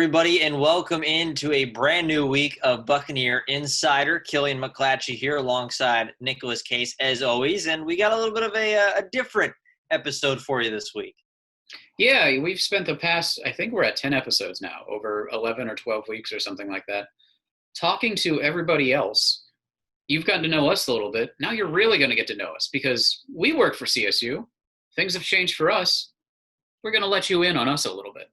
everybody, and welcome into a brand new week of Buccaneer Insider. Killian McClatchy here alongside Nicholas Case, as always, and we got a little bit of a different episode for you this week. Yeah, we've spent the past, I think we're at 10 episodes now, over 11 or 12 weeks or something like that, talking to everybody else. You've gotten to know us a little bit. Now you're really going to get to know us because we work for CSU. Things have changed for us. We're going to let you in on us a little bit.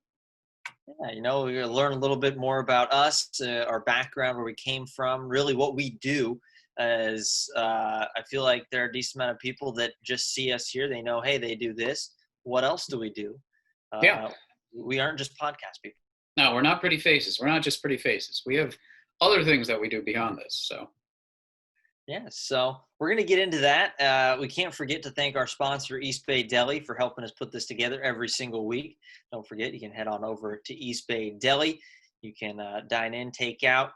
Yeah, we're going to learn a little bit more about us, our background, where we came from, really what we do. As I feel like there are a decent amount of people that just see us here. They know, hey, they do this. What else do we do? Yeah. We aren't just podcast people. No, we're not pretty faces. We're not just pretty faces. We have other things that we do beyond this. Yeah, so we're going to get into that. We can't forget to thank our sponsor, East Bay Deli, for helping us put this together every single week. Don't forget, you can head on over to East Bay Deli. You can dine in, take out,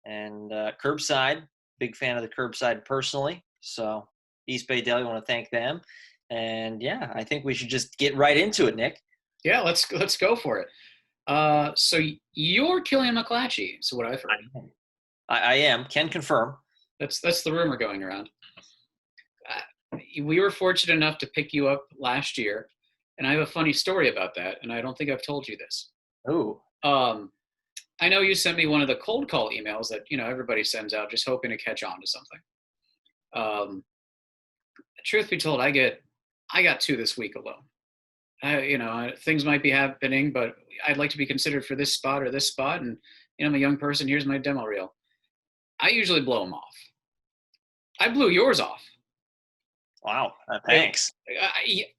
and curbside. Big fan of the curbside personally. So East Bay Deli, I want to thank them. And, yeah, I think we should just get right into it, Nick. Yeah, let's go for it. So you're Killian McClatchy, so what I've heard. I am. Can confirm. That's the rumor going around. We were fortunate enough to pick you up last year, and I have a funny story about that, and I don't think I've told you this. Oh. I know you sent me one of the cold call emails that, everybody sends out just hoping to catch on to something. Truth be told, I got two this week alone. Things might be happening, but I'd like to be considered for this spot or this spot, and, I'm a young person, here's my demo reel. I usually blow them off. I blew yours off. Wow, thanks.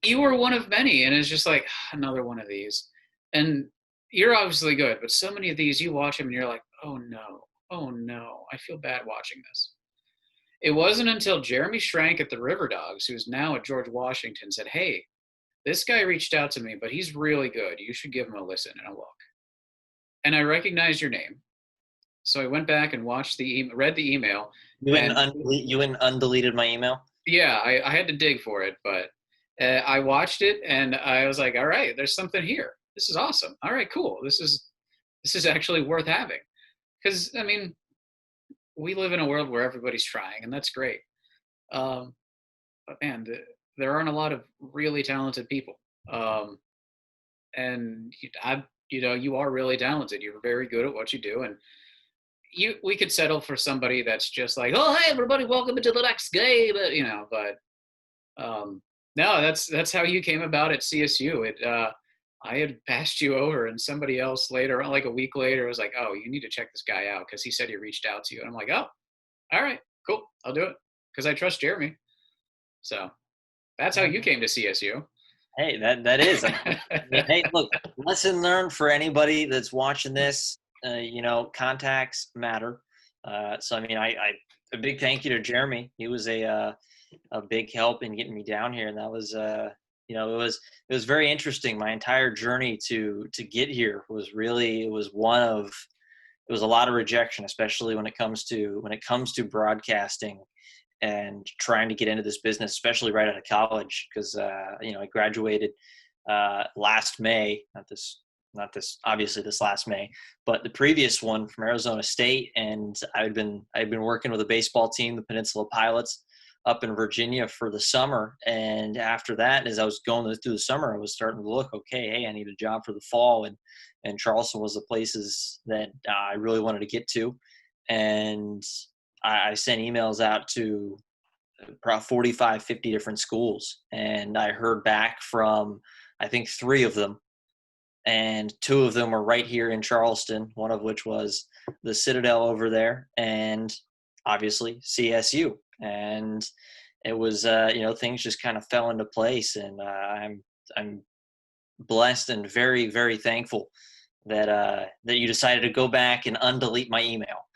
You were one of many, and it's just like, another one of these. And you're obviously good, but so many of these, you watch them, and you're like, oh no, I feel bad watching this. It wasn't until Jeremy Schrank at the River Dogs, who's now at George Washington, said, hey, this guy reached out to me, but he's really good. You should give him a listen and a look. And I recognized your name. So I went back and read the email. You went and undeleted my email? Yeah, I had to dig for it, but I watched it and I was like, all right, there's something here. This is awesome. All right, cool. This is actually worth having. Because, we live in a world where everybody's trying, and that's great. But man, there aren't a lot of really talented people. And you are really talented. You're very good at what you do, and we could settle for somebody that's just like, oh, hey, everybody, welcome into the next game, no, that's how you came about at CSU. I had passed you over, and somebody else later, like a week later, was like, oh, you need to check this guy out because he said he reached out to you. And I'm like, oh, all right, cool, I'll do it because I trust Jeremy. So that's how you came to CSU. Hey, that is. Hey, look, lesson learned for anybody that's watching this. Contacts matter. So a big thank you to Jeremy. He was a big help in getting me down here, and that was it was very interesting. My entire journey to get here was a lot of rejection, especially when it comes to broadcasting and trying to get into this business, especially right out of college, because I graduated last May, not this obviously this last May, but the previous one from Arizona State. And I'd been working with a baseball team, the Peninsula Pilots, up in Virginia for the summer. And after that, as I was going through the summer, I was starting to look, okay, hey, I need a job for the fall. And Charleston was the places that I really wanted to get to. And I sent emails out to probably 45, 50 different schools. And I heard back from, I think, 3 of them. And 2 of them were right here in Charleston, one of which was the Citadel over there, and obviously CSU. And it was, things just kind of fell into place. And I'm blessed and very, very thankful that you decided to go back and undelete my email.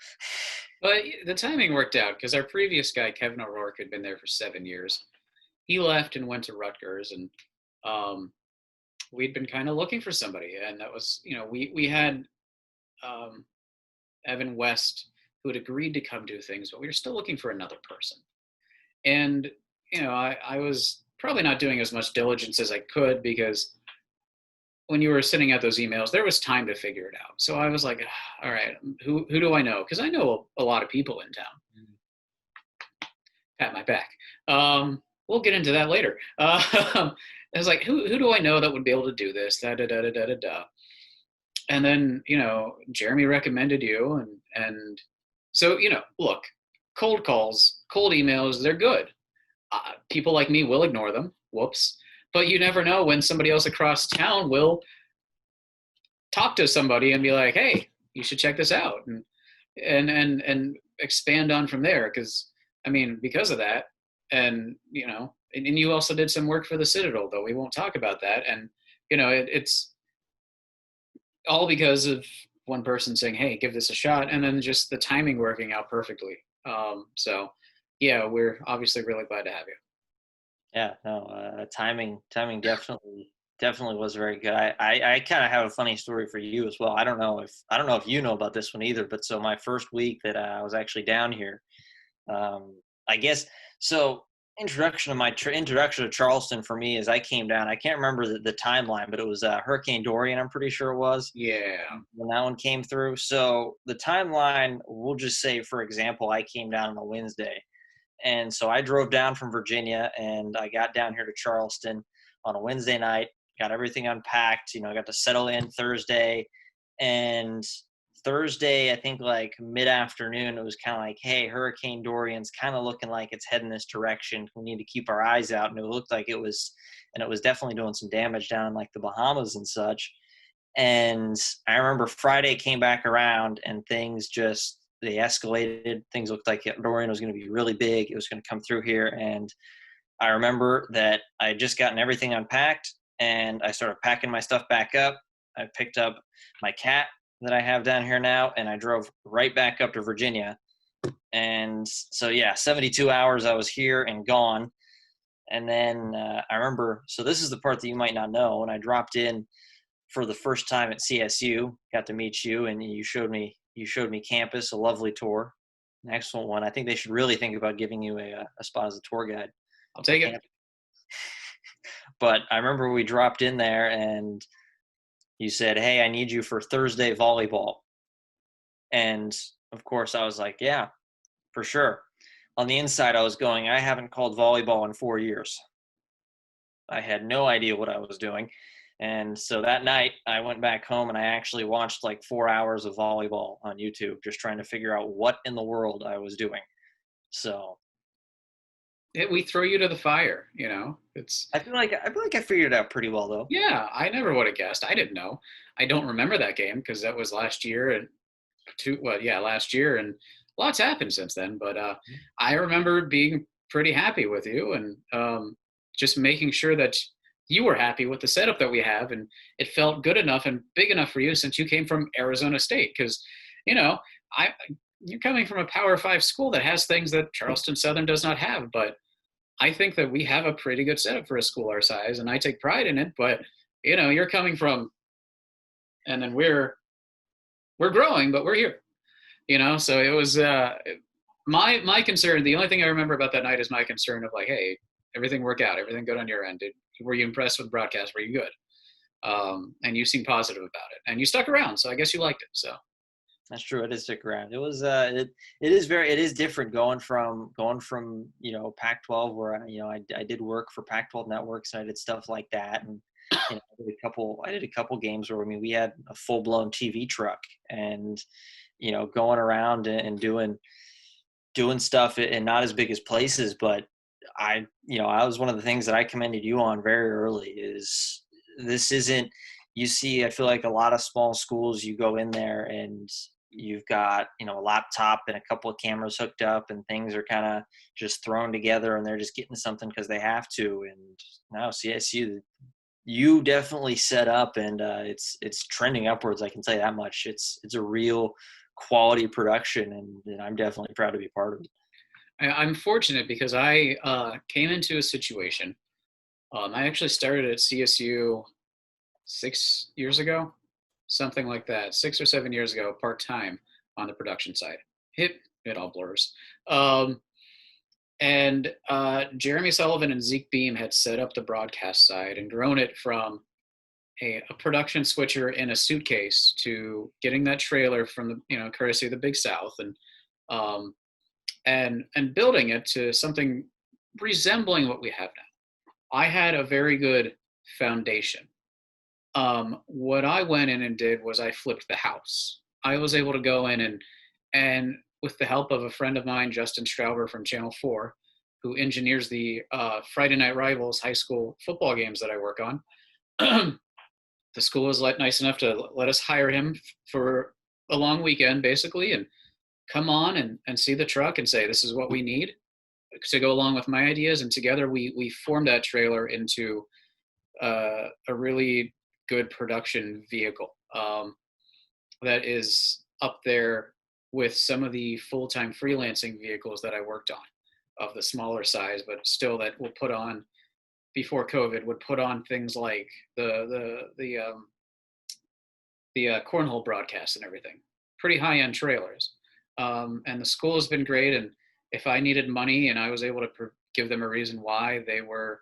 But the timing worked out because our previous guy, Kevin O'Rourke, had been there for 7 years. He left and went to Rutgers, and we'd been kind of looking for somebody. And that was, we had Evan West, who had agreed to come do things, but we were still looking for another person. And, I was probably not doing as much diligence as I could because when you were sending out those emails, there was time to figure it out. So I was like, all right, who do I know? Because I know a lot of people in town. Pat my back. We'll get into that later. I was like, who do I know that would be able to do this? Da da da da da da da. And then Jeremy recommended you, and so look, cold calls, cold emails, they're good. People like me will ignore them. Whoops. But you never know when somebody else across town will talk to somebody and be like, hey, you should check this out, and expand on from there. Because I mean, because of that, and and you also did some work for the Citadel, though we won't talk about that. And it's all because of one person saying, hey, give this a shot, and then just the timing working out perfectly. So yeah, we're obviously really glad to have you. Yeah, no, timing definitely was very good. I kind of have a funny story for you as well. I don't know if you know about this one either, but so my first week that I was actually down here, I guess so. Introduction to Charleston for me is I came down. I can't remember the timeline, but it was Hurricane Dorian. I'm pretty sure it was. Yeah. When that one came through. So the timeline, we'll just say, for example, I came down on a Wednesday. And so I drove down from Virginia and I got down here to Charleston on a Wednesday night, got everything unpacked, I got to settle in Thursday. And Thursday, I think like mid-afternoon, it was kind of like, hey, Hurricane Dorian's kind of looking like it's heading this direction. We need to keep our eyes out. And it looked like it was definitely doing some damage down in like the Bahamas and such. And I remember Friday came back around and they escalated. Things looked like Dorian was going to be really big. It was going to come through here. And I remember that I had just gotten everything unpacked and I started packing my stuff back up. I picked up my cat that I have down here now and I drove right back up to Virginia. And so, yeah, 72 hours I was here and gone. And then I remember, so this is the part that you might not know. When I dropped in for the first time at CSU, got to meet you, and you showed me campus, a lovely tour, an excellent one. I think they should really think about giving you a spot as a tour guide. I'll take it. But I remember we dropped in there and you said, hey, I need you for Thursday volleyball. And of course I was like, yeah, for sure. On the inside, I was going, I haven't called volleyball in 4 years. I had no idea what I was doing. And so that night I went back home and I actually watched like 4 hours of volleyball on YouTube, just trying to figure out what in the world I was doing. So we throw you to the fire, it's, I feel like I figured it out pretty well though. yeah, I never would have guessed. I didn't know. I don't remember that game because that was last year and last year, and lots happened since then. But I remember being pretty happy with you and just making sure that you were happy with the setup that we have, and it felt good enough and big enough for you since you came from Arizona State. Because, you're coming from a Power 5 school that has things that Charleston Southern does not have. But I think that we have a pretty good setup for a school our size, and I take pride in it. But you're coming from, and then we're growing, but we're here. So it was my concern. The only thing I remember about that night is my concern of like, hey, everything work out, everything good on your end. Were you impressed with the broadcast? Were you good? And you seemed positive about it, and you stuck around, so I guess you liked it. So that's true. It is stick around. It was it is different going from Pac-12 where I did work for Pac-12 networks and I did stuff like that, and I did a couple games where we had a full-blown TV truck and going around and doing stuff in not as big as places, but I was one of the things that I commended you on very early is this isn't, I feel like a lot of small schools, you go in there and you've got, a laptop and a couple of cameras hooked up and things are kind of just thrown together and they're just getting something because they have to. And now CSU, you definitely set up and it's trending upwards. I can tell you that much. It's a real quality production and I'm definitely proud to be part of it. I'm fortunate because I came into a situation. I actually started at CSU 6 years ago, something like that, 6 or 7 years ago, part-time on the production side. It all blurs. And Jeremy Sullivan and Zeke Beam had set up the broadcast side and grown it from, a production switcher in a suitcase to getting that trailer from the, courtesy of the Big South, um, and building it to something resembling what we have now. I had a very good foundation. What I went in and did was I flipped the house. I was able to go in and with the help of a friend of mine, Justin Strauber from Channel 4, who engineers the Friday Night Rivals high school football games that I work on. The school was nice enough to let us hire him for a long weekend, basically, and come on and see the truck and say, this is what we need to go along with my ideas. And together we formed that trailer into a really good production vehicle that is up there with some of the full-time freelancing vehicles that I worked on, of the smaller size, but still that will put on, before COVID, would put on things like the cornhole broadcast and everything. Pretty high-end trailers. And the school has been great. And if I needed money and I was able to give them a reason why, they were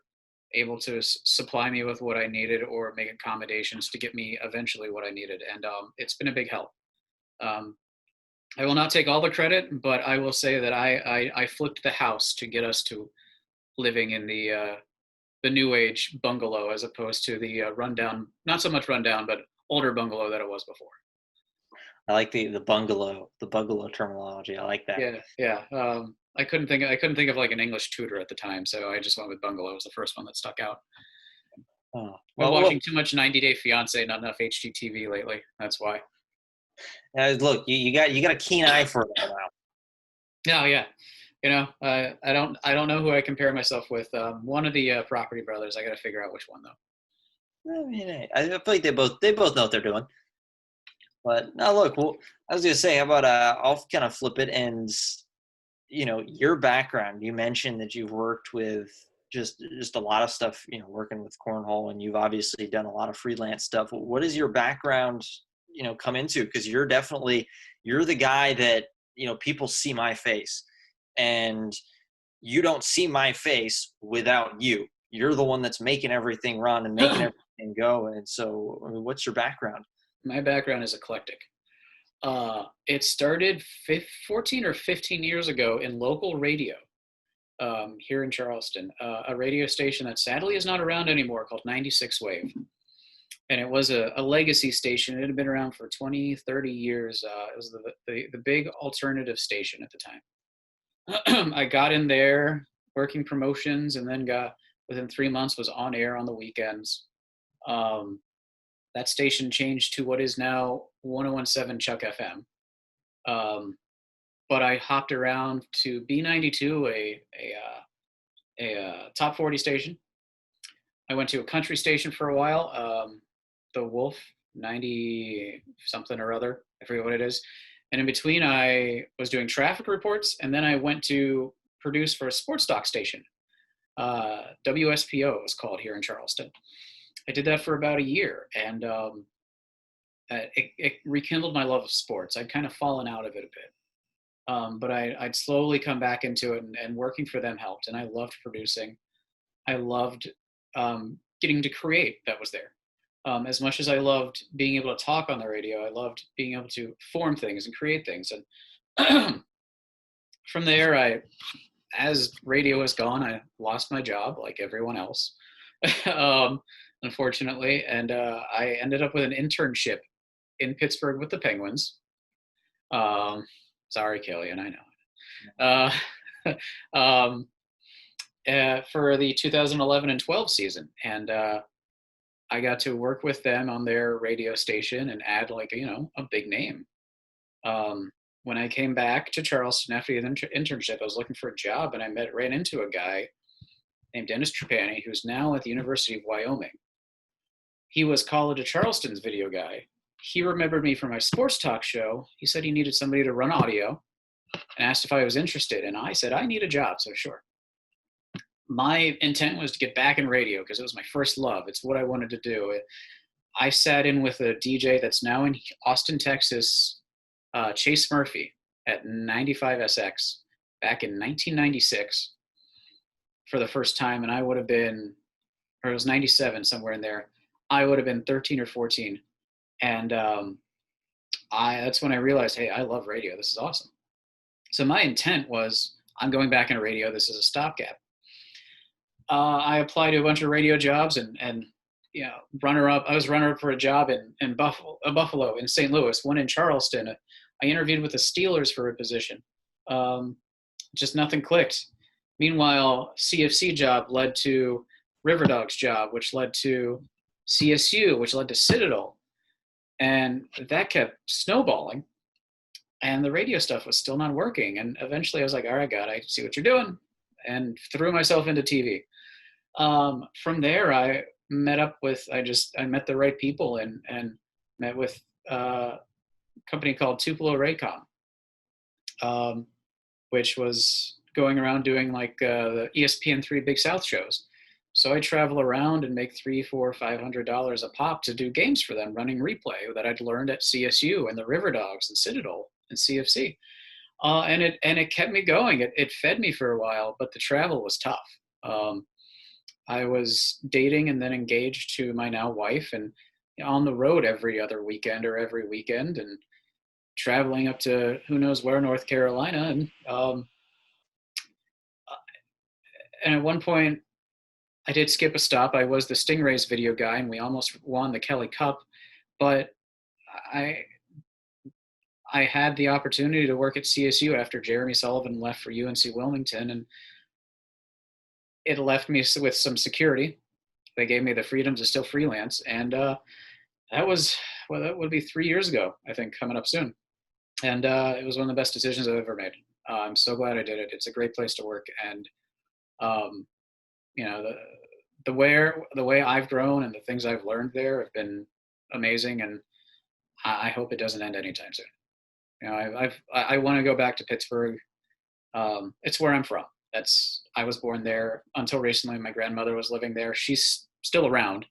able to supply me with what I needed or make accommodations to get me eventually what I needed. And it's been a big help. I will not take all the credit, but I will say that I flipped the house to get us to living in the new age bungalow, as opposed to the rundown, not so much rundown, but older bungalow that it was before. I like the bungalow terminology. I like that. Yeah. I couldn't think of like an English tutor at the time, so I just went with bungalow. It was the first one that stuck out. Oh, I've been watching too much 90 Day Fiance, not enough HGTV lately. That's why. Look, you got a keen eye for it now. No, yeah. I don't know who I compare myself with. One of the Property Brothers. I got to figure out which one though. I mean, I feel like they both know what they're doing. But now, look, well, I was gonna say, how about I'll kind of flip it, and your background. You mentioned that you've worked with just a lot of stuff, working with cornhole, and you've obviously done a lot of freelance stuff. What is your background, come into? Because you're the guy that people see my face, and you don't see my face without you. You're the one that's making everything run and making everything go. And so, I mean, what's your background? My background is eclectic. It started 14 or 15 years ago in local radio here in Charleston, a radio station that sadly is not around anymore, called 96 Wave. And it was a legacy station. It had been around for 20, 30 years. It was the big alternative station at the time. I got in there working promotions, and then within 3 months was on air on the weekends. That station changed to what is now 101.7 Chuck FM. But I hopped around to B92, a top 40 station. I went to a country station for a while, the Wolf 90 something or other. I forget what it is. And in between, I was doing traffic reports, and then I went to produce for a sports talk station. WSPO was called here in Charleston. I did that for about a year, and it rekindled my love of sports. I'd kind of fallen out of it a bit, but I'd slowly come back into it, and working for them helped. And I loved producing. I loved getting to create. That was there. As much as I loved being able to talk on the radio, I loved being able to form things and create things. And from there, as radio has gone, I lost my job like everyone else. Unfortunately, and I ended up with an internship in Pittsburgh with the Penguins. Sorry, Killian, I know. For the 2011 and 12 season, and I got to work with them on their radio station and add a big name. When I came back to Charleston after the internship, I was looking for a job, and I ran into a guy named Dennis Trapani, who's now at the University of Wyoming. He was College of Charleston's video guy. He remembered me from my sports talk show. He said he needed somebody to run audio and asked if I was interested. And I said, I need a job, so sure. My intent was to get back in radio because it was my first love. It's what I wanted to do. I sat in with a DJ that's now in Austin, Texas, Chase Murphy at 95SX back in 1996 for the first time. And I would have been, or it was 97, somewhere in there. I would have been 13 or 14. And that's when I realized, hey, I love radio. This is awesome. So my intent was, I'm going back into radio. This is a stopgap. I applied to a bunch of radio jobs and runner up. I was runner up for a job in Buffalo, in St. Louis, one in Charleston. I interviewed with the Steelers for a position. Just nothing clicked. Meanwhile, CFC job led to River Dogs job, which led to CSU, which led to Citadel. And that kept snowballing. And the radio stuff was still not working. And eventually I was like, all right, God, I see what you're doing. And threw myself into TV. From there, I met the right people and met with a company called Tupelo Raycom, which was going around doing like the ESPN3 Big South shows. So I travel around and make $300, $400, $500 a pop to do games for them, running replay that I'd learned at CSU and the River Dogs and Citadel and CFC. And it kept me going. It fed me for a while, but the travel was tough. I was dating and then engaged to my now wife, and on the road every other weekend or every weekend, and traveling up to who knows where, North Carolina. And at one point, I did skip a stop. I was the Stingrays video guy, and we almost won the Kelly Cup, but I had the opportunity to work at CSU after Jeremy Sullivan left for UNC Wilmington, and it left me with some security. They gave me the freedom to still freelance, and that would be 3 years ago, I think, coming up soon. And it was one of the best decisions I've ever made. I'm so glad I did it. It's a great place to work, and the way I've grown and the things I've learned there have been amazing, and I hope it doesn't end anytime soon. I want to go back to Pittsburgh. It's where I'm from. I was born there. Until recently, my grandmother was living there. She's still around.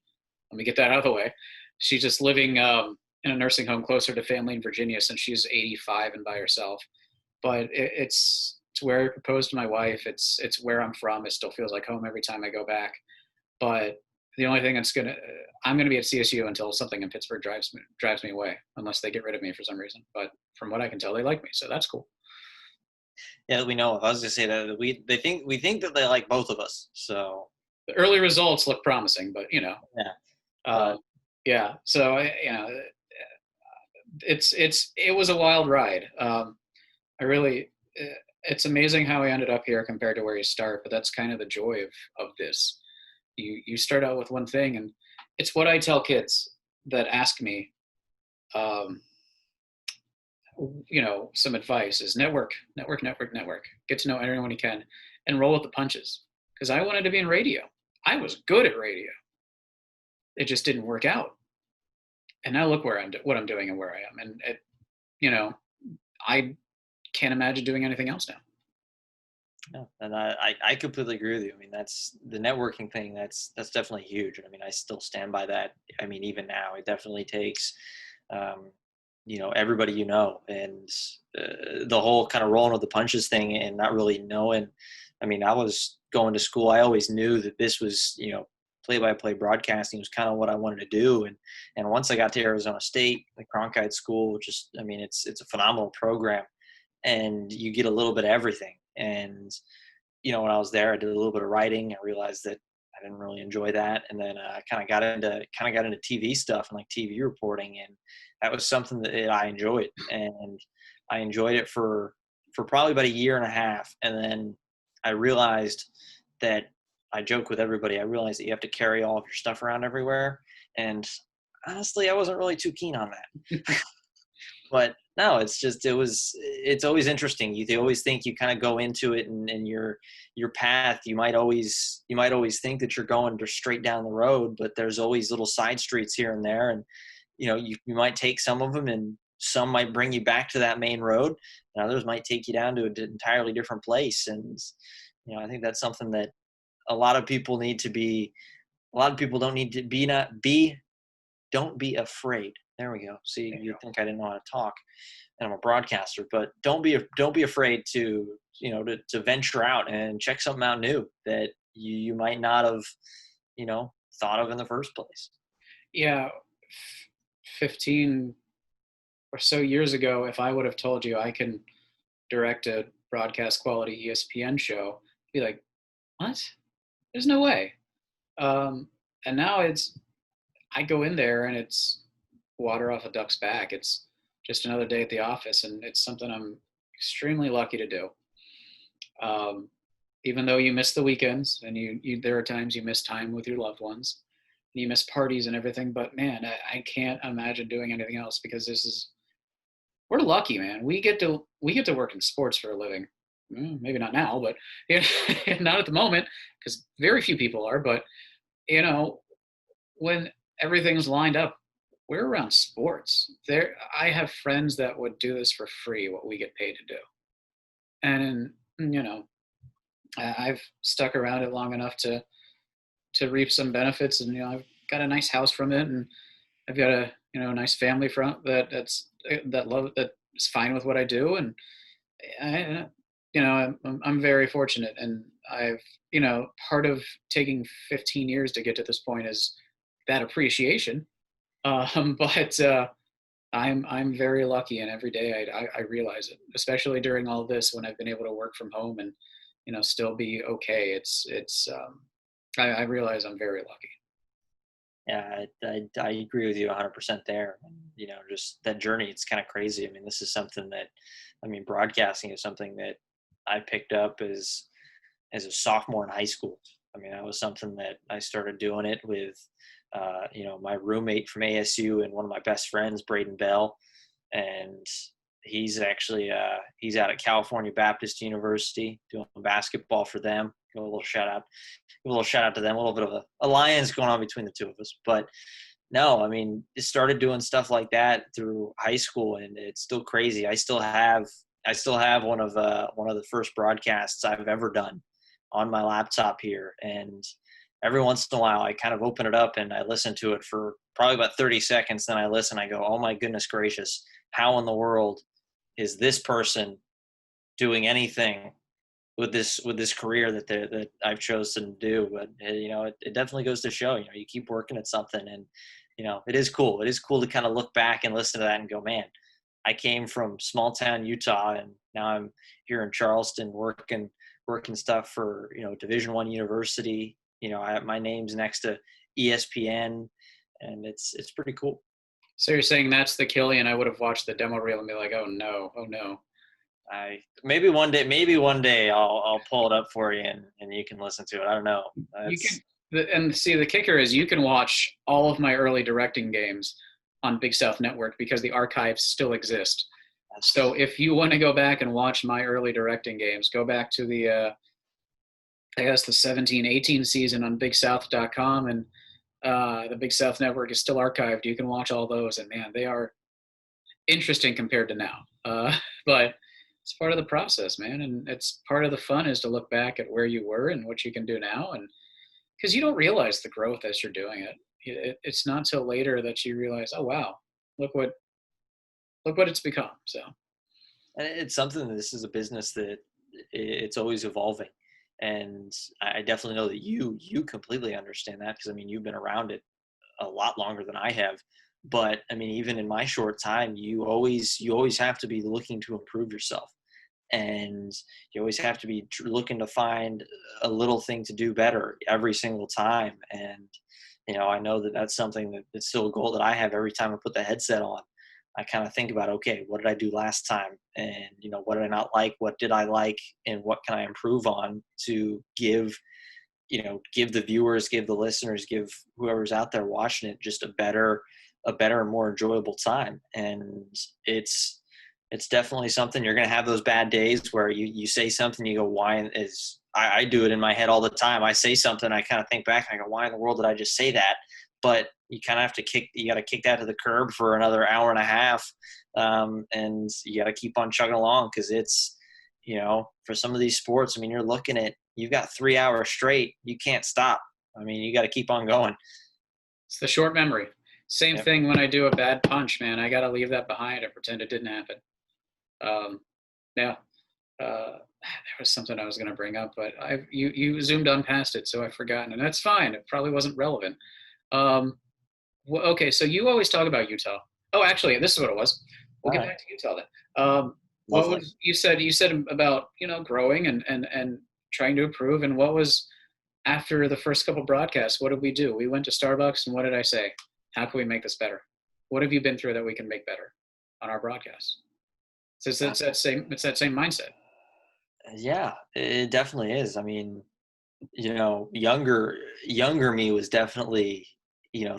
Let me get that out of the way. She's just living in a nursing home closer to family in Virginia since she's 85 and by herself. But it's where I proposed to my wife. It's where I'm from. It still feels like home every time I go back. But the only thing I'm gonna be at CSU until something in Pittsburgh drives me away, unless they get rid of me for some reason. But from what I can tell, they like me, so that's cool. Yeah, we know. I was gonna say that we think that they like both of us. So the early results look promising, but yeah. Yeah. So it was a wild ride. It's amazing how I ended up here compared to where you start, but that's kind of the joy of this. You start out with one thing, and it's what I tell kids that ask me, some advice is network, get to know everyone you can, and roll with the punches. Because I wanted to be in radio. I was good at radio. It just didn't work out. And now look what I'm doing and where I am. And I can't imagine doing anything else now. No, and I completely agree with you. I mean, that's the networking thing. That's definitely huge. I mean, I still stand by that. I mean, even now, it definitely takes, everybody and the whole kind of rolling with the punches thing and not really knowing. I mean, I was going to school. I always knew that this was, play-by-play broadcasting was kind of what I wanted to do. And once I got to Arizona State, the Cronkite School, which is, I mean, it's a phenomenal program, and you get a little bit of everything. And, when I was there, I did a little bit of writing. I realized that I didn't really enjoy that. And then I kind of got into TV stuff and like TV reporting. And that was something that I enjoyed. And I enjoyed it for probably about a year and a half. And then I realized that, I joke with everybody, I realized that you have to carry all of your stuff around everywhere. And honestly, I wasn't really too keen on that. But no, it's always interesting. You always think you kind of go into it and your path, you might always think that you're going straight down the road, but there's always little side streets here and there. And, you might take some of them, and some might bring you back to that main road, and others might take you down to an entirely different place. And, I think that's something that a lot of people don't be afraid. There we go. See, you think I didn't know how to talk, and I'm a broadcaster, but don't be afraid to venture out and check something out new that you might not have, thought of in the first place. Yeah, 15 or so years ago, if I would have told you I can direct a broadcast quality ESPN show, be like, what? There's no way. Um, and now I go in there and it's water off a duck's back. It's just another day at the office, and it's something I'm extremely lucky to do. Um, Even though you miss the weekends and there are times you miss time with your loved ones, you miss parties and everything, but man, I can't imagine doing anything else because we're lucky, man. We get to work in sports for a living. Maybe not now, but not at the moment because very few people are. But you know, when everything's lined up, we're around sports. I have friends that would do this for free, what we get paid to do, and I've stuck around it long enough to reap some benefits, and I've got a nice house from it, and I've got a nice family from that is fine with what I do, and I'm very fortunate, and I've part of taking 15 years to get to this point is that appreciation, but I'm very lucky, and every day I realize it, especially during all this when I've been able to work from home and still be okay. I realize I'm very lucky. Yeah, I agree with you 100% there. Just that journey, it's kind of crazy. I mean, this is something that, broadcasting is something that I picked up as a sophomore in high school. I mean, that was something that I started doing it with, my roommate from ASU and one of my best friends, Braden Bell. And he's actually, he's out at California Baptist University doing basketball for them. Give a little shout out to them. A little bit of a alliance going on between the two of us. But no, I mean, it started doing stuff like that through high school, and it's still crazy. I still have one of the first broadcasts I've ever done on my laptop here, and every once in a while I kind of open it up and I listen to it for probably about 30 seconds. Then I go, oh my goodness gracious, how in the world is this person doing anything with this career that I've chosen to do? But it definitely goes to show, you keep working at something, and it is cool. It is cool to kind of look back and listen to that and go, man, I came from small town Utah, and now I'm here in Charleston working stuff for Division I university. My name's next to ESPN, and it's pretty cool. So you're saying that's the Killian I would have watched the demo reel and be like, oh no. Maybe one day I'll pull it up for you and you can listen to it. I don't know. You can, and see, the kicker is you can watch all of my early directing games on Big South Network because the archives still exist. So if you want to go back and watch my early directing games, go back to the 17-18 season on BigSouth.com, and the Big South Network is still archived. You can watch all those, and man, they are interesting compared to now. But it's part of the process, man, and it's part of the fun is to look back at where you were and what you can do now, and because you don't realize the growth as you're doing it. It's not till later that you realize, oh wow, look what it's become. So, and it's something that this is a business that it's always evolving, and I definitely know that you completely understand that because you've been around it a lot longer than I have. But even in my short time, you always have to be looking to improve yourself, and you always have to be looking to find a little thing to do better every single time. And I know that that's something that's still a goal that I have every time I put the headset on. I kind of think about, okay, what did I do last time? And, what did I not like? What did I like? And what can I improve on to give the viewers, give the listeners, give whoever's out there watching it just a better and more enjoyable time. And it's definitely something. You're going to have those bad days where you say something, you go, why is I do it in my head all the time. I say something, I kind of think back and I go, why in the world did I just say that? But you kind of have to kick that to the curb for another hour and a half. And you got to keep on chugging along. Cause it's, for some of these sports, you're looking at, you've got 3 hours straight. You can't stop. You got to keep on going. It's the short memory. Same thing when I do a bad punch, man. I got to leave that behind and pretend it didn't happen. There was something I was going to bring up, but you zoomed on past it, so I've forgotten, and that's fine. It probably wasn't relevant. Well, okay, so you always talk about Utah. Oh, actually, this is what it was. We'll All get right. back to Utah then. What Lovely. was you said about growing and trying to improve, and what was after the first couple broadcasts? What did we do? We went to Starbucks, and what did I say? How can we make this better? What have you been through that we can make better on our broadcasts? So it's that same mindset. Yeah, it definitely is. I mean, younger me was definitely,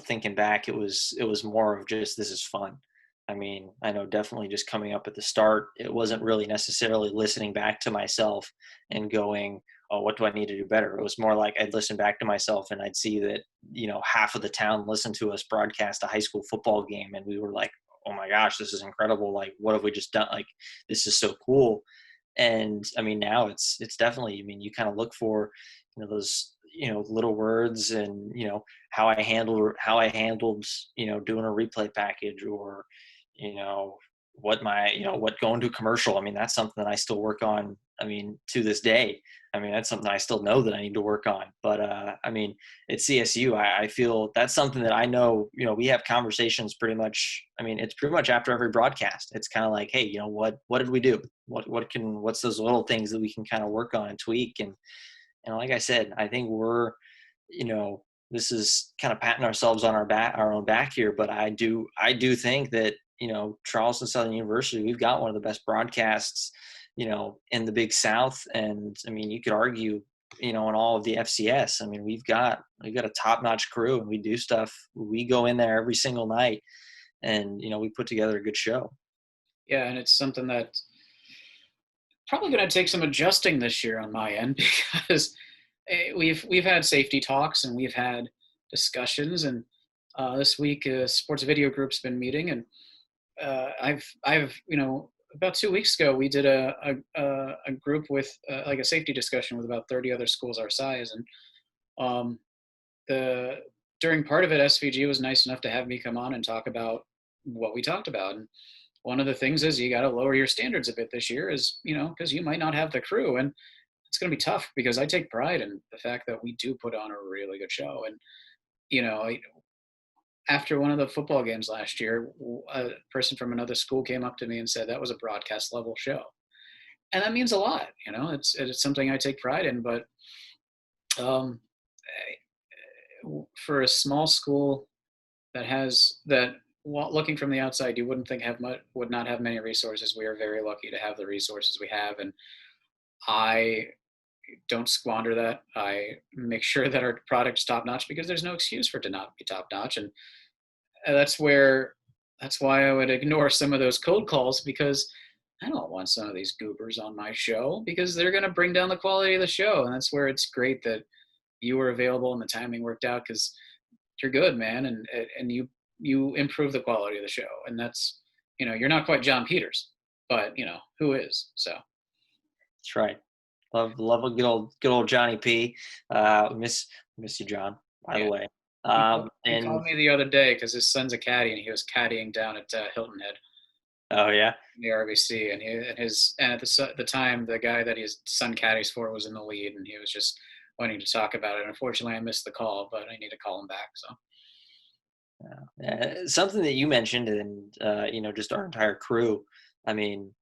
thinking back, it was more of just, this is fun. I mean, I know definitely just coming up at the start, it wasn't really necessarily listening back to myself and going, oh, what do I need to do better? It was more like I'd listen back to myself and I'd see that, half of the town listened to us broadcast a high school football game. And we were like, oh my gosh, this is incredible. Like, what have we just done? Like, this is so cool. And I mean, now it's definitely, I mean, you kind of look for, those, little words, and, how I handled, doing a replay package, or, what going to commercial. I mean, that's something that I still work on. I mean, to this day, I mean, that's something I still know that I need to work on. But I mean, at CSU, I feel that's something that I know, we have conversations pretty much. I mean, it's pretty much after every broadcast. It's kind of like, hey, what did we do? What's those little things that we can kind of work on and tweak. And like I said, I think you know, this is kind of patting ourselves on our own back here. But I do think that, Charleston Southern University, we've got one of the best broadcasts, in the Big South. And I mean, you could argue, in all of the FCS. I mean, we've got a top notch crew, and we do stuff. We go in there every single night, and, we put together a good show. Yeah, and it's something that probably going to take some adjusting this year on my end because we've had safety talks and we've had discussions, and this week sports video group's been meeting, and I've about 2 weeks ago we did a group with like a safety discussion with about 30 other schools our size, and um, the during part of it SVG was nice enough to have me come on and talk about what we talked about. And one of the things is you got to lower your standards a bit this year, is because you might not have the crew, and it's going to be tough because I take pride in the fact that we do put on a really good show. And you know after one of the football games last year, a person from another school came up to me and said that was a broadcast level show, and that means a lot. It's something I take pride in. But um, for a small school that has that, looking from the outside, you wouldn't think would not have many resources. We are very lucky to have the resources we have, and I don't squander that. I make sure that our product's top notch because there's no excuse for it to not be top notch. And that's why I would ignore some of those cold calls, because I don't want some of these goobers on my show because they're going to bring down the quality of the show. And that's where it's great that you were available and the timing worked out, because you're good, man. And you improve the quality of the show. And that's, you're not quite John Peters, but who is? So. That's right. Love a good old Johnny P. Miss you, John, by the Yeah. way. He And called me the other day because his son's a caddy and he was caddying down at Hilton Head oh yeah, in the RBC, and at the time the guy that his son caddies for was in the lead, and he was just wanting to talk about it. Unfortunately, I missed the call, but I need to call him back. So. something that you mentioned, and just our entire crew. I mean,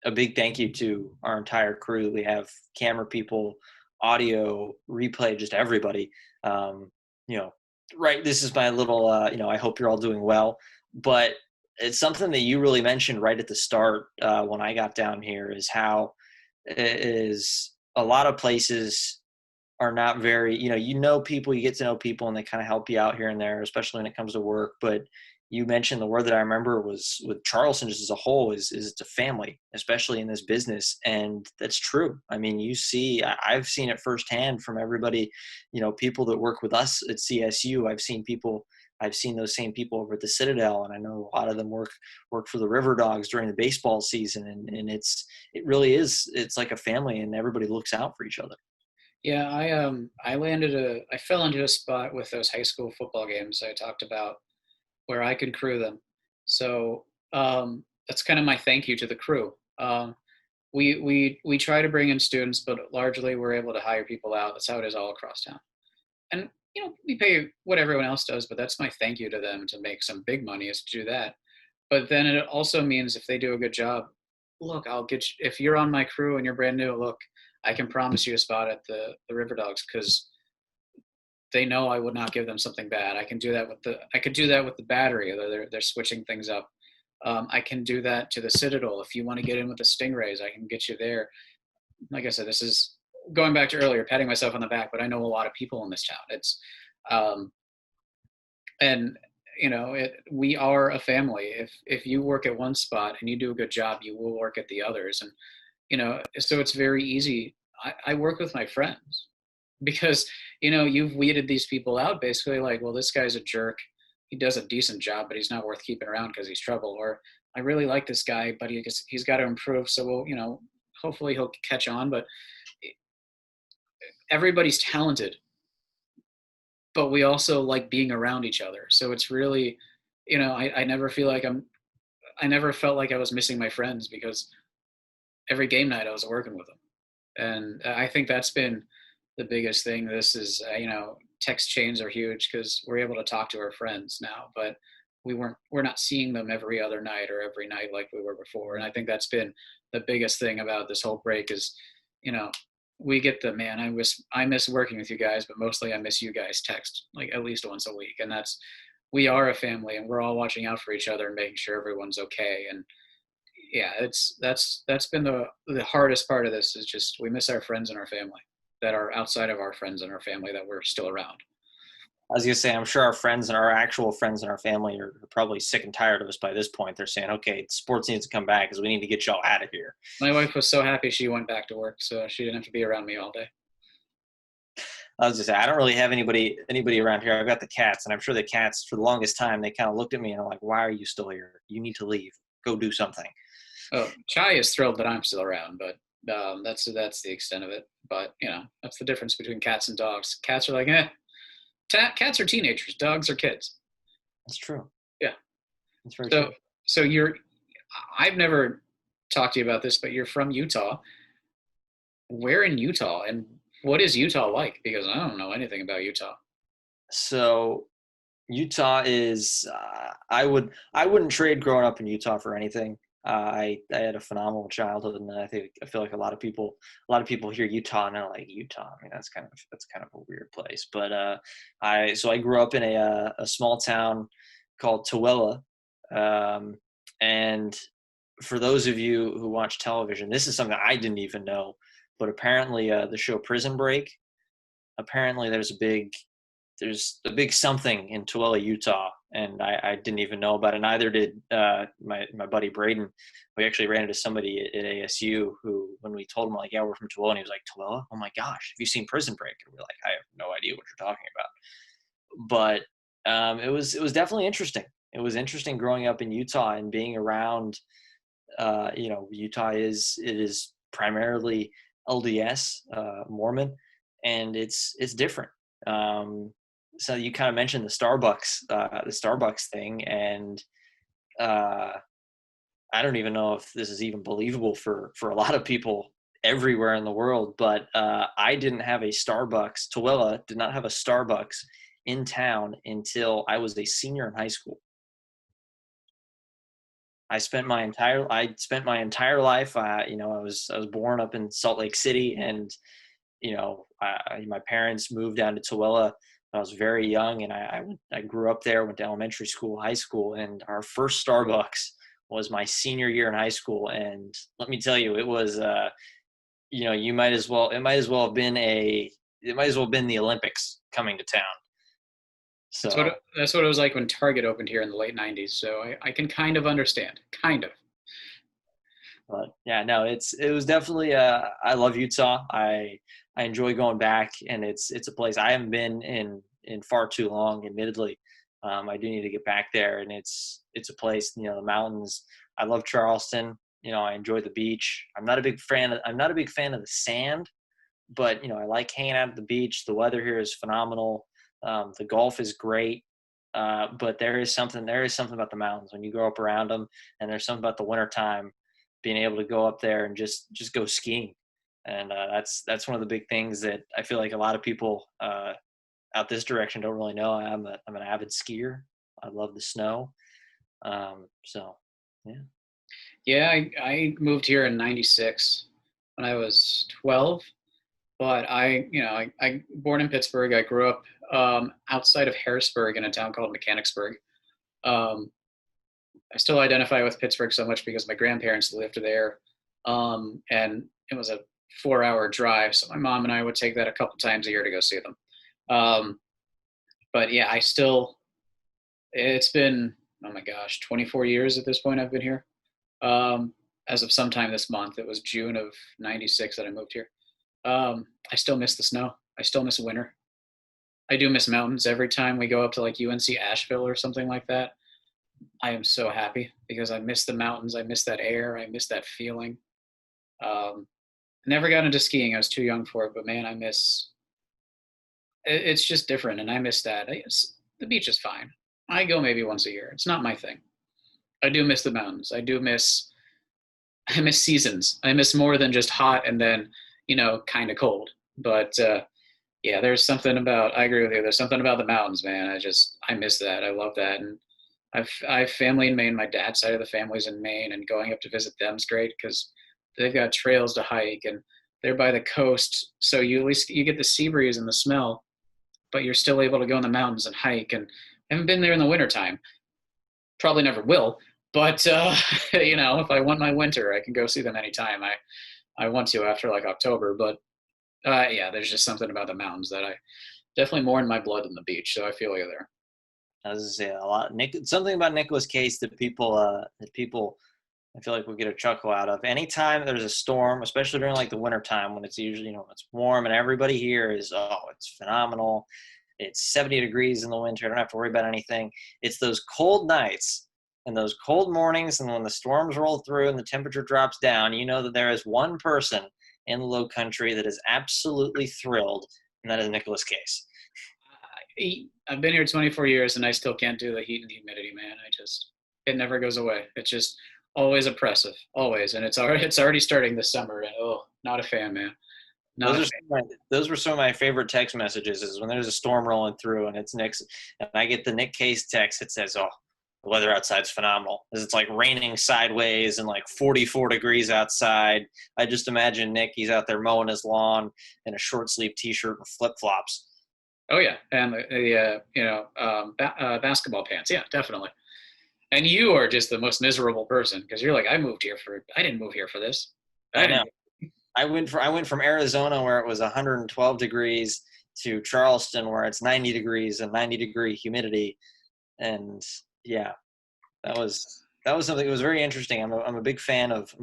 a big thank you to our entire crew. We have camera people, audio, replay, just everybody. Um, you know, right. This is my little. I hope you're all doing well, but it's something that you really mentioned right at the start when I got down here, is how it is a lot of places are not very, people, you get to know people, and they kind of help you out here and there, especially when it comes to work. But you mentioned the word that I remember was with Charleston just as a whole is it's a family, especially in this business. And that's true. I mean, I've seen it firsthand from everybody, people that work with us at CSU. I've seen those same people over at the Citadel, and I know a lot of them work for the River Dogs during the baseball season. And it really is, it's like a family, and everybody looks out for each other. Yeah, I fell into a spot with those high school football games I talked about where I could crew them. So that's kind of my thank you to the crew. We try to bring in students, but largely we're able to hire people out. That's how it is all across town. And we pay what everyone else does, but that's my thank you to them to make some big money is to do that. But then it also means if they do a good job, look, I'll get you, if you're on my crew and you're brand new, look, I can promise you a spot at the River Dogs because they know I would not give them something bad. I could do that with the Battery. They're switching things up. I can do that to the Citadel. If you want to get in with the Stingrays, I can get you there. Like I said, this is going back to earlier, patting myself on the back, but I know a lot of people in this town. It's, and we are a family. If you work at one spot and you do a good job, you will work at the others. And, so it's very easy. I work with my friends because, you've weeded these people out basically like, well, this guy's a jerk. He does a decent job, but he's not worth keeping around because he's trouble. Or I really like this guy, but he's got to improve. So we'll, hopefully he'll catch on, but everybody's talented, but we also like being around each other. So it's really, I never I never felt like I was missing my friends because every game night I was working with them. And I think that's been the biggest thing. This is, text chains are huge because we're able to talk to our friends now, but we're not seeing them every other night or every night like we were before. And I think that's been the biggest thing about this whole break is, we get the, man, I miss working with you guys, but mostly I miss you guys text like at least once a week. And we are a family and we're all watching out for each other and making sure everyone's okay. And yeah, that's been the hardest part of this is just, we miss our friends and our family that are outside of our friends and our family that we're still around. I was going to say, I'm sure our friends and our actual friends and our family are probably sick and tired of us by this point. They're saying, okay, sports needs to come back because we need to get y'all out of here. My wife was so happy she went back to work, so she didn't have to be around me all day. I was just saying, I don't really have anybody around here. I've got the cats, and I'm sure the cats, for the longest time, they kind of looked at me and are like, why are you still here? You need to leave. Go do something. Oh, Chai is thrilled that I'm still around, but that's the extent of it. But, that's the difference between cats and dogs. Cats are like, cats are teenagers. Dogs are kids. That's true. Yeah. That's very true. So I've never talked to you about this, but you're from Utah. Where in Utah? And what is Utah like? Because I don't know anything about Utah. So Utah is, I wouldn't trade growing up in Utah for anything. I had a phenomenal childhood, and I feel like a lot of people hear Utah and they're like, Utah. I mean, that's kind of a weird place. But I grew up in a small town called Tooele, and for those of you who watch television, this is something I didn't even know. But apparently, the show Prison Break. Apparently, there's a big something in Tooele, Utah, and I didn't even know about it. Neither did my buddy Braden. We actually ran into somebody at ASU who, when we told him, like, yeah, we're from Tooele, and he was like, Tooele? Oh my gosh, have you seen Prison Break? And we're like, I have no idea what you're talking about. But it was definitely interesting. It was interesting growing up in Utah and being around. Utah is primarily LDS, Mormon, and it's different. So you kind of mentioned the Starbucks thing, and I don't even know if this is even believable for a lot of people everywhere in the world, but I didn't have a Starbucks. Tooele did not have a Starbucks in town until I was a senior in high school. I spent my entire life. I was born up in Salt Lake City, and my parents moved down to Tooele when I was very young, and I grew up there. Went to elementary school, high school, and our first Starbucks was my senior year in high school. And let me tell you, it was it might as well have been the Olympics coming to town. So that's what it was like when Target opened here in the late 90s. So I can kind of understand, kind of. But yeah, no, it was definitely, I love Utah. I enjoy going back, and it's a place I haven't been in far too long, admittedly. I do need to get back there, and it's a place, the mountains. I love Charleston. I enjoy the beach. I'm not a big fan of the sand, but I like hanging out at the beach. The weather here is phenomenal. The golf is great. But there is something about the mountains when you grow up around them, and there's something about the wintertime being able to go up there and just go skiing. And that's one of the big things that I feel like a lot of people out this direction don't really know. I'm an avid skier. I love the snow. So yeah. Yeah, I moved here in '96 when I was 12. But I born in Pittsburgh. I grew up outside of Harrisburg in a town called Mechanicsburg. Um, I still identify with Pittsburgh so much because my grandparents lived there, and it was a 4-hour drive. So my mom and I would take that a couple times a year to go see them. Um, but yeah, it's been, oh my gosh, 24 years at this point I've been here. As of sometime this month, it was June of '96 that I moved here. I still miss the snow. I still miss winter. I do miss mountains. Every time we go up to like UNC Asheville or something like that, I am so happy because I miss the mountains. I miss that air. I miss that feeling. Never got into skiing. I was too young for it, but man, it's just different, and I miss that. The beach is fine. I go maybe once a year. It's not my thing. I do miss the mountains. I miss seasons. I miss more than just hot and then, kind of cold. But yeah, I agree with you. There's something about the mountains, man. I miss that. I love that. And I've family in Maine. My dad's side of the family's in Maine, and going up to visit them's great because they've got trails to hike and they're by the coast. So you at least you get the sea breeze and the smell, but you're still able to go in the mountains and hike. And I haven't been there in the wintertime. Probably never will. But if I want my winter, I can go see them anytime I want to after like October. But yeah, there's just something about the mountains that I definitely more in my blood than the beach. So I feel you there. I was gonna say a lot. Something about Nicolas Cage that people I feel like we get a chuckle out of. Anytime there's a storm, especially during like the winter time when it's usually, it's warm and everybody here is, oh, it's phenomenal. It's 70 degrees in the winter. I don't have to worry about anything. It's those cold nights and those cold mornings, and when the storms roll through and the temperature drops down, you know that there is one person in the Low Country that is absolutely thrilled, and that is Nicolas Cage. I've been here 24 years, and I still can't do the heat and humidity, man. It never goes away. It's just always oppressive, always, and it's already starting this summer. And not a fan, man. Those were some of my favorite text messages. Is when there's a storm rolling through and it's Nick's, and I get the Nick Case text that says, "Oh, the weather outside's phenomenal." Because it's like raining sideways and like 44 degrees outside. I just imagine Nick. He's out there mowing his lawn in a short sleeve T-shirt and flip flops. Oh yeah, and basketball pants. Yeah, definitely. And you are just the most miserable person because you're like, I didn't move here for this. I know. I went from Arizona where it was 112 degrees to Charleston where it's 90 degrees and 90-degree humidity, and yeah, that was something that was very interesting. I'm a big fan of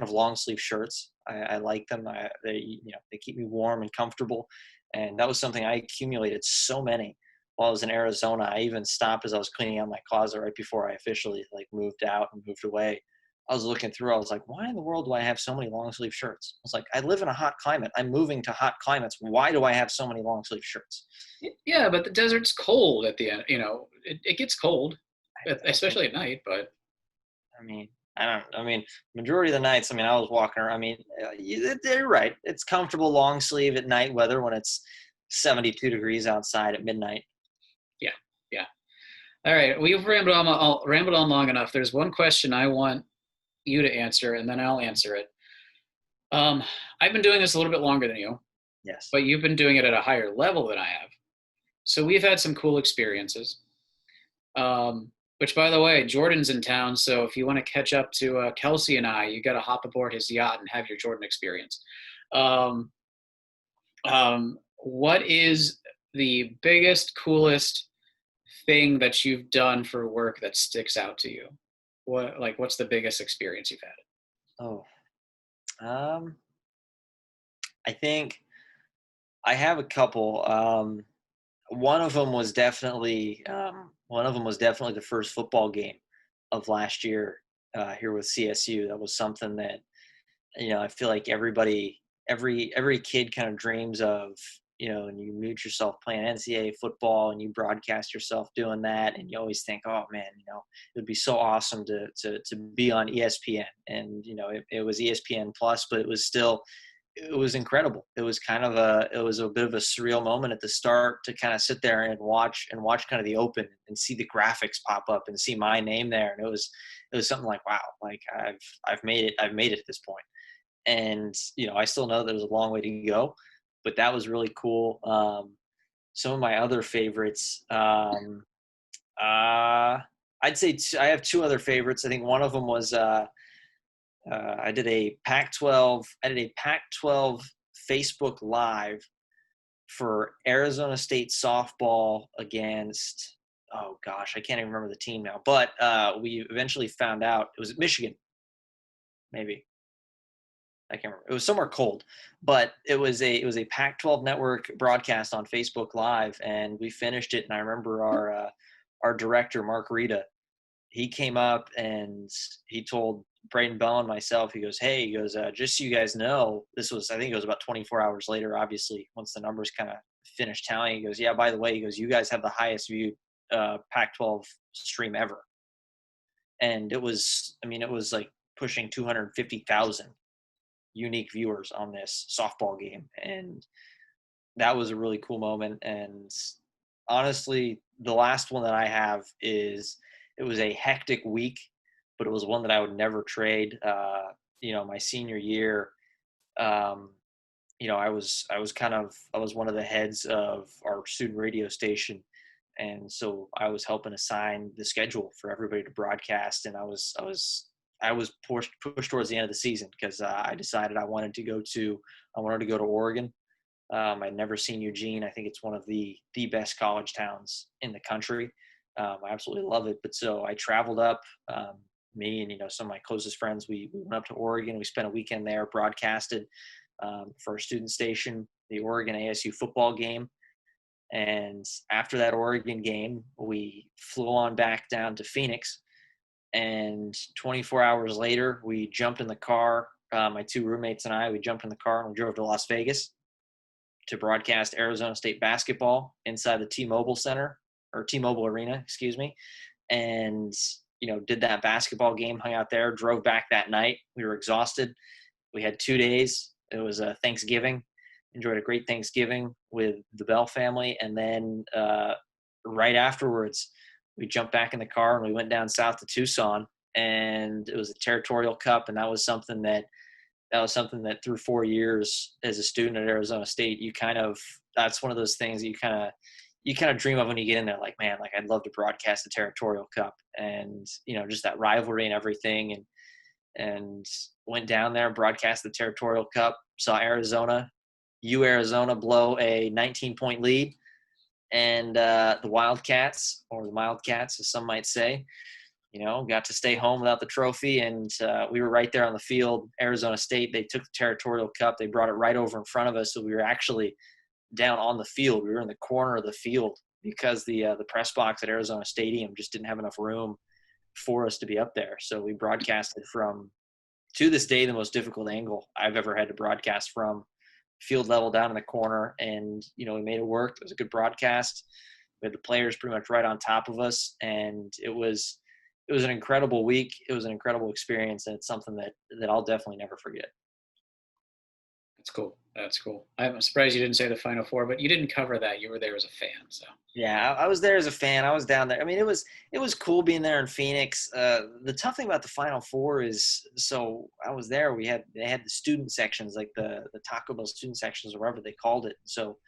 long sleeve shirts. I like them. They keep me warm and comfortable, and that was something I accumulated so many while I was in Arizona. I even stopped as I was cleaning out my closet right before I officially like moved out and moved away. I was looking through, I was like, why in the world do I have so many long sleeve shirts? I was like, I live in a hot climate. I'm moving to hot climates. Why do I have so many long sleeve shirts? Yeah, but the desert's cold at the end. It gets cold, especially at night. But majority of the nights, I was walking around. You're right. It's comfortable long sleeve at night weather when it's 72 degrees outside at midnight. Yeah. All right, we've rambled on long enough. There's one question I want you to answer, and then I'll answer it. I've been doing this a little bit longer than you. Yes. But you've been doing it at a higher level than I have. So we've had some cool experiences. Which, by the way, Jordan's in town, so if you want to catch up to Kelsey and I, you got to hop aboard his yacht and have your Jordan experience. What is the biggest, coolest thing that you've done for work that sticks out to you? What's the biggest experience you've had? Oh, I think I have a couple. One of them was definitely the first football game of last year here with CSU. That was something that I feel like every kid kind of dreams of. And you mute yourself playing NCAA football and you broadcast yourself doing that. And you always think, oh man, it'd be so awesome to be on ESPN. And, it was ESPN plus, but it was still, it was incredible. It was it was a bit of a surreal moment at the start to kind of sit there and watch kind of the open and see the graphics pop up and see my name there. And it was something like, wow, like I've made it. I've made it at this point. And, I still know there's a long way to go, but that was really cool. Some of my other favorites, I'd say I have two other favorites. I think one of them was, I did a Pac-12 Facebook Live for Arizona State softball against, oh gosh, I can't even remember the team now, but we eventually found out it was Michigan, maybe. I can't remember. It was somewhere cold, but it was a Pac-12 network broadcast on Facebook Live, and we finished it. And I remember our director, Mark Rita, he came up and he told Braden Bell and myself, he goes, hey, he goes, just so you guys know, I think it was about 24 hours later, obviously, once the numbers kind of finished tallying. He goes, yeah, by the way, he goes, you guys have the highest viewed Pac-12 stream ever. And it was like pushing 250,000 unique viewers on this softball game. And that was a really cool moment. And honestly, the last one that I have is, it was a hectic week, but it was one that I would never trade. My senior year, I was one of the heads of our student radio station. And so I was helping assign the schedule for everybody to broadcast. And I was pushed towards the end of the season because I decided I wanted to go to Oregon. I'd never seen Eugene. I think it's one of the best college towns in the country. I absolutely love it. But so I traveled up, me and, some of my closest friends, we went up to Oregon. We spent a weekend there, broadcasted for a student station, the Oregon ASU football game. And after that Oregon game, we flew on back down to Phoenix. And 24 hours later, we jumped in the car. My two roommates and I, we jumped in the car and we drove to Las Vegas to broadcast Arizona State basketball inside the T-Mobile Arena, excuse me. And, did that basketball game, hung out there, drove back that night. We were exhausted. We had 2 days. It was Thanksgiving. Enjoyed a great Thanksgiving with the Bell family. And then right afterwards, we jumped back in the car and we went down south to Tucson, and it was a Territorial Cup. And that was something that through 4 years as a student at Arizona State, that's one of those things that you kind of dream of when you get in there. Like, man, like I'd love to broadcast the Territorial Cup, and just that rivalry and everything. And went down there, broadcast the Territorial Cup, saw Arizona blow a 19-point lead, and the Wildcats, or the Mildcats, as some might say, got to stay home without the trophy. And we were right there on the field. Arizona State, they took the Territorial Cup. They brought it right over in front of us. So we were actually down on the field. We were in the corner of the field because the press box at Arizona Stadium just didn't have enough room for us to be up there. So we broadcasted from, to this day, the most difficult angle I've ever had to broadcast from, field level down in the corner. And, we made it work. It was a good broadcast. We had the players pretty much right on top of us. And it was an incredible week. It was an incredible experience. And it's something that I'll definitely never forget. That's cool. I'm surprised you didn't say the Final Four, but you didn't cover that. You were there as a fan, so. Yeah, I was there as a fan. I was down there. I mean, it was cool being there in Phoenix. The tough thing about the Final Four is, so I was there. They had the student sections, like the Taco Bell student sections, or whatever they called it. So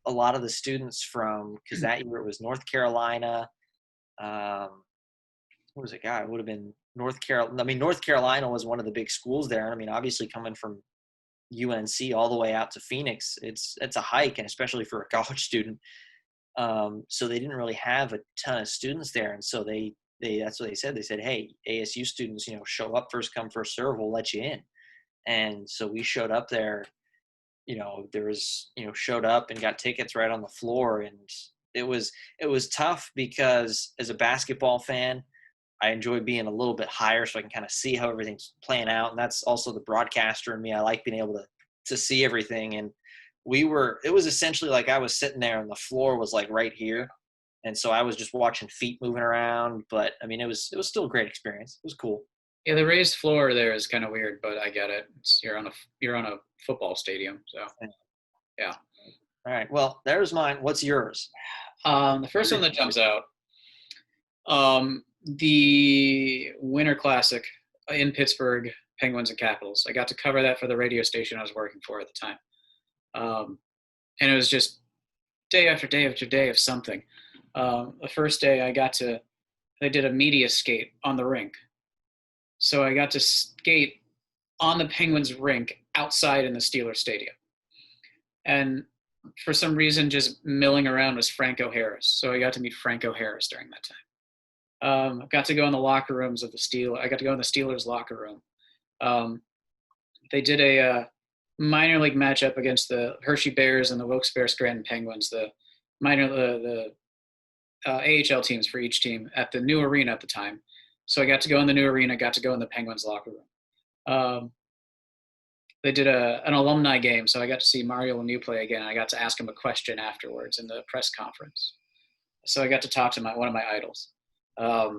a lot of the students because that year it was North Carolina. What was it? God, it would have been North Carolina. I mean, North Carolina was one of the big schools there. I mean, obviously coming from UNC all the way out to Phoenix, it's a hike, and especially for a college student. So they didn't really have a ton of students there. And so that's what they said. They said, hey, ASU students, show up, first come, first serve, we'll let you in. And so we showed up there, showed up and got tickets right on the floor. And it was tough because as a basketball fan, I enjoy being a little bit higher so I can kind of see how everything's playing out. And that's also the broadcaster in me. I like being able to see everything. And it was essentially like I was sitting there and the floor was like right here. And so I was just watching feet moving around. But I mean, it was still a great experience. It was cool. Yeah, the raised floor there is kind of weird, but I get it. You're on a football stadium, so yeah. All right. Well, there's mine. What's yours? The first one that jumps out, the Winter Classic in Pittsburgh, Penguins and Capitals. I got to cover that for the radio station I was working for at the time, and it was just day after day after day of something. The first day they did a media skate on the rink, so I got to skate on the Penguins rink outside in the Steelers stadium, and for some reason, just milling around was Franco Harris. So I got to meet Franco Harris during that time. Got to go in the locker rooms of the Steelers. I got to go in the Steelers locker room. They did a minor league matchup against the Hershey Bears and the Wilkes-Barre Scranton Penguins, the AHL teams for each team at the new arena at the time. So I got to go in the new arena, got to go in the Penguins locker room. They did an alumni game, so I got to see Mario Lemieux play again. I got to ask him a question afterwards in the press conference. So I got to talk to one of my idols. I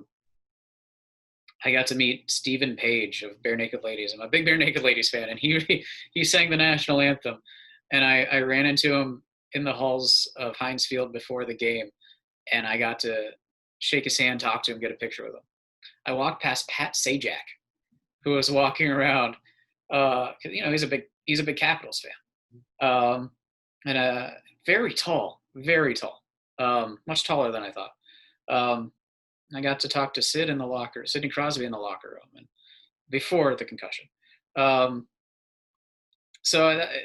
got to meet Stephen Page of Bare Naked Ladies. I'm a big Bare Naked Ladies fan, and he sang the national anthem. And I ran into him in the halls of Heinz Field before the game, and I got to shake his hand, talk to him, get a picture with him. I walked past Pat Sajak, who was walking around. He's a big Capitals fan, and very tall, much taller than I thought. I got to talk to Sidney Crosby in the locker room, and before the concussion. So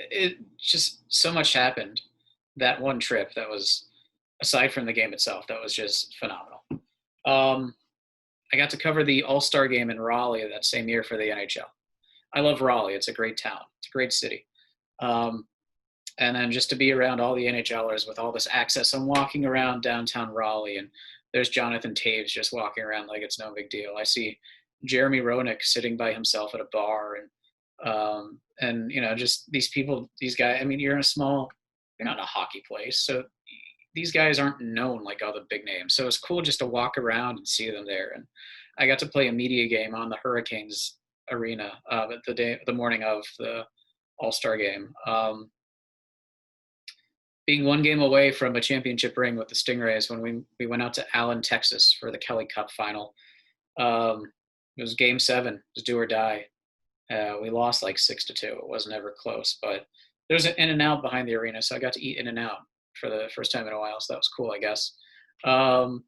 it just so much happened that one trip that was, aside from the game itself, that was just phenomenal. I got to cover the All-Star game in Raleigh that same year for the NHL. I love Raleigh. It's a great town. It's a great city. And then just to be around all the NHLers with all this access. I'm walking around downtown Raleigh, and there's Jonathan Taves just walking around like it's no big deal. I see Jeremy Roenick sitting by himself at a bar, and just these people, these guys. I mean, you're not in a hockey place, so these guys aren't known like all the big names. So it's cool just to walk around and see them there. And I got to play a media game on the Hurricanes arena the morning of the All-Star game, being one game away from a championship ring with the Stingrays when we went out to Allen, Texas for the Kelly Cup final. It was game 7. It was do or die. We lost like 6-2. It wasn't ever close, but there's an In-N-Out behind the arena, so I got to eat In-N-Out for the first time in a while, so that was cool, I guess. And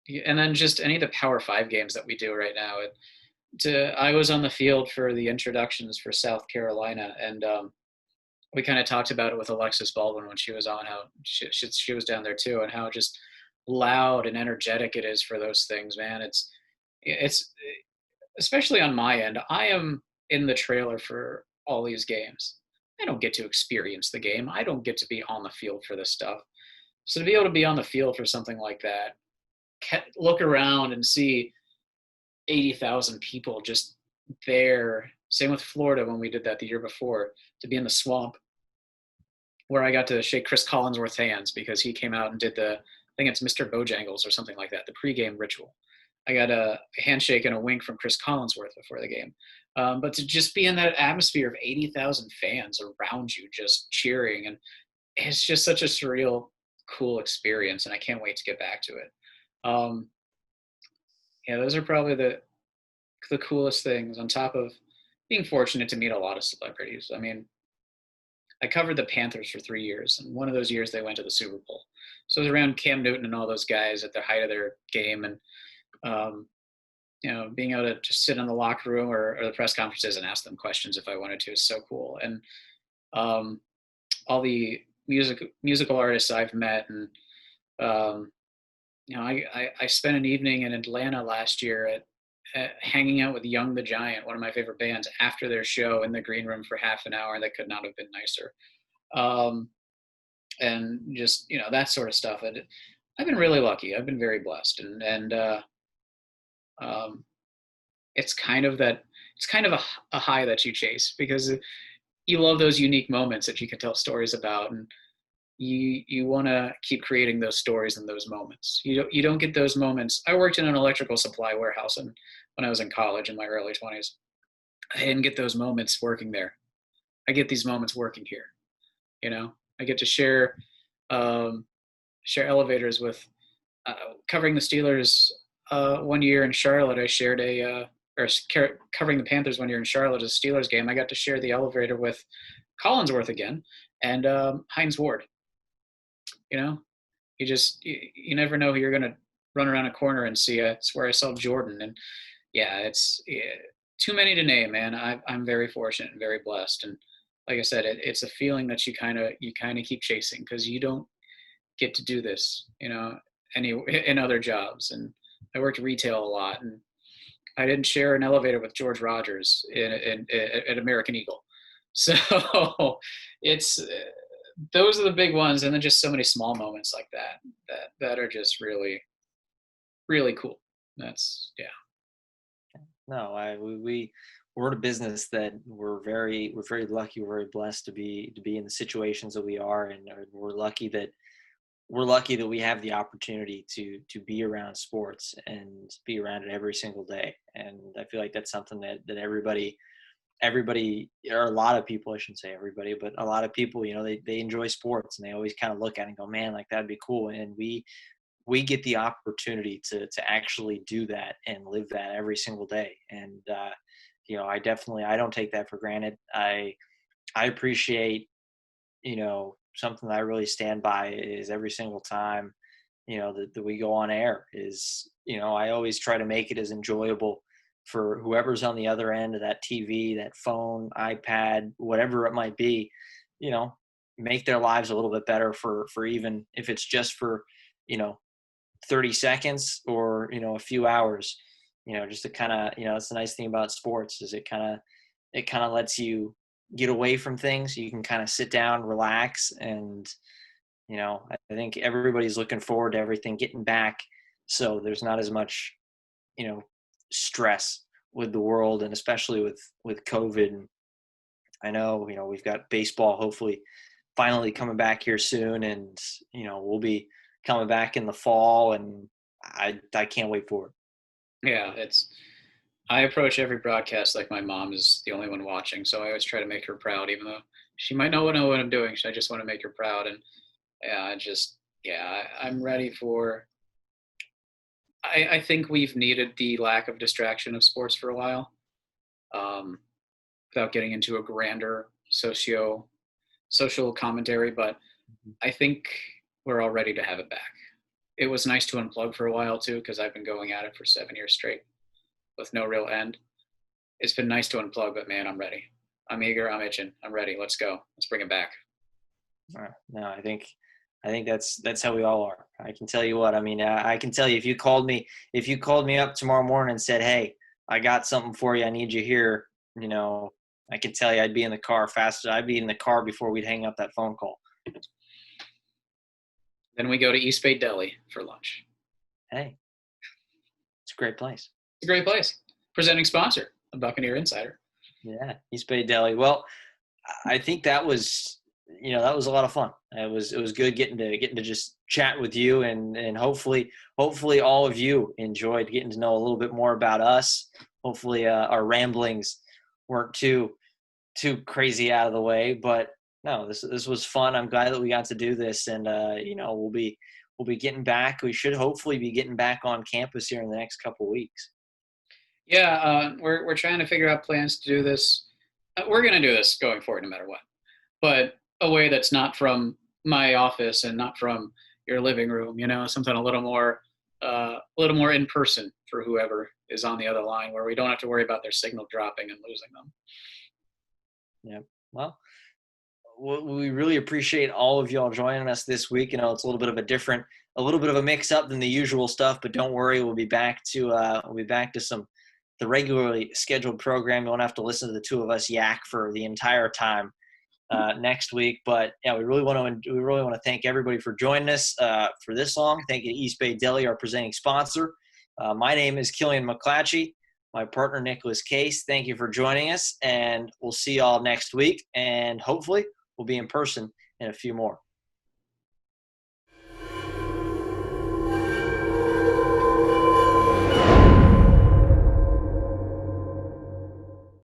then just any of the Power 5 games that we do right now. I was on the field for the introductions for South Carolina, and we kind of talked about it with Alexis Baldwin when she was on, how she was down there too, and how just loud and energetic it is for those things, man. It's especially on my end. I am in the trailer for all these games. I don't get to experience the game. I don't get to be on the field for this stuff. So to be able to be on the field for something like that, look around and see 80,000 people just there. Same with Florida when we did that the year before, to be in the swamp, where I got to shake Chris Collinsworth's hands because he came out and did I think it's Mr. Bojangles or something like that, the pregame ritual. I got a handshake and a wink from Chris Collinsworth before the game. But to just be in that atmosphere of 80,000 fans around you just cheering, and it's just such a surreal, cool experience, and I can't wait to get back to it. Those are probably the coolest things, on top of being fortunate to meet a lot of celebrities. I mean, I covered the Panthers for 3 years, and one of those years they went to the Super Bowl. So it was around Cam Newton and all those guys at the height of their game, and being able to just sit in the locker room or the press conferences and ask them questions if I wanted to is so cool. And all the musical artists I've met, and I spent an evening in Atlanta last year at hanging out with Young the Giant, one of my favorite bands, after their show in the green room for half an hour. That could not have been nicer. And just, that sort of stuff. I've been really lucky. I've been very blessed. And it's kind of a high that you chase, because you love those unique moments that you can tell stories about. And you want to keep creating those stories and those moments. You don't get those moments. I worked in an electrical supply warehouse when I was in college in my early 20s. I didn't get those moments working there. I get these moments working here. You know, I get to share elevators with covering the Steelers one year in Charlotte. I shared covering the Panthers one year in Charlotte, a Steelers game. I got to share the elevator with Collinsworth again and Hines Ward. You know, you never know who you're gonna run around a corner and see. It's where I saw Jordan, and it's too many to name, man. I'm very fortunate and very blessed, and like I said, it's a feeling that you kind of keep chasing because you don't get to do this, you know, in other jobs. And I worked retail a lot, and I didn't share an elevator with George Rogers at American Eagle. So it's those are the big ones, and then just so many small moments like that are just really, really cool. That's No, we're in a business that we're very lucky, we're very blessed to be in the situations that we are, and we're lucky that we have the opportunity to be around sports and be around it every single day. And I feel like that's something that everybody, or a lot of people, I shouldn't say everybody, but a lot of people, you know, they enjoy sports and they always kind of look at it and go, man, like that'd be cool. And we get the opportunity to actually do that and live that every single day. And, you know, I don't take that for granted. I appreciate, you know, something that I really stand by is every single time, you know, that we go on air is, you know, I always try to make it as enjoyable for whoever's on the other end of that TV, that phone, iPad, whatever it might be, you know, make their lives a little bit better for even if it's just for, you know, 30 seconds or, you know, a few hours, you know, just to kind of, you know, that's the nice thing about sports is it kind of lets you get away from things. You can kind of sit down, relax. And, you know, I think everybody's looking forward to everything getting back. So there's not as much, you know, stress with the world, and especially with COVID. And I know, you know, we've got baseball hopefully finally coming back here soon, and, you know, we'll be coming back in the fall, and I can't wait for it. Yeah, I approach every broadcast like my mom is the only one watching, so I always try to make her proud, even though she might not know what I'm doing. I just want to make her proud, and I'm ready for. I think we've needed the lack of distraction of sports for a while, without getting into a grander social commentary, but I think we're all ready to have it back. It was nice to unplug for a while too, because I've been going at it for 7 years straight with no real end. It's been nice to unplug, but man, I'm ready. I'm eager. I'm itching. I'm ready. Let's go. Let's bring it back. No, I think that's how we all are. I can tell you what, I mean, I can tell you if you called me up tomorrow morning and said, hey, I got something for you, I need you here, you know, I can tell you I'd be in the car faster. I'd be in the car before we'd hang up that phone call. Then we go to East Bay Deli for lunch. Hey, it's a great place. It's a great place. Presenting sponsor, the Buccaneer Insider. Yeah, East Bay Deli. Well, I think that was a lot of fun. It was good getting to just chat with you, and hopefully all of you enjoyed getting to know a little bit more about us. Hopefully our ramblings weren't too crazy out of the way, but no, this was fun. I'm glad that we got to do this, and you know, we'll be getting back. We should hopefully be getting back on campus here in the next couple of weeks. Yeah, we're trying to figure out plans to do this. We're going to do this going forward no matter what, but a way that's not from my office and not from your living room, you know, something a little more in person for whoever is on the other line, where we don't have to worry about their signal dropping and losing them. Yeah. Well, we really appreciate all of y'all joining us this week. You know, it's a little bit of a mix up than the usual stuff, but don't worry. We'll be back to the regularly scheduled program. You won't have to listen to the two of us yak for the entire time next week. But yeah, we really want to thank everybody for joining us for this long. Thank you to East Bay Deli, our presenting sponsor. My name is Killian McClatchy. My partner, Nicholas Case. Thank you for joining us, and we'll see y'all next week. And hopefully we'll be in person in a few more.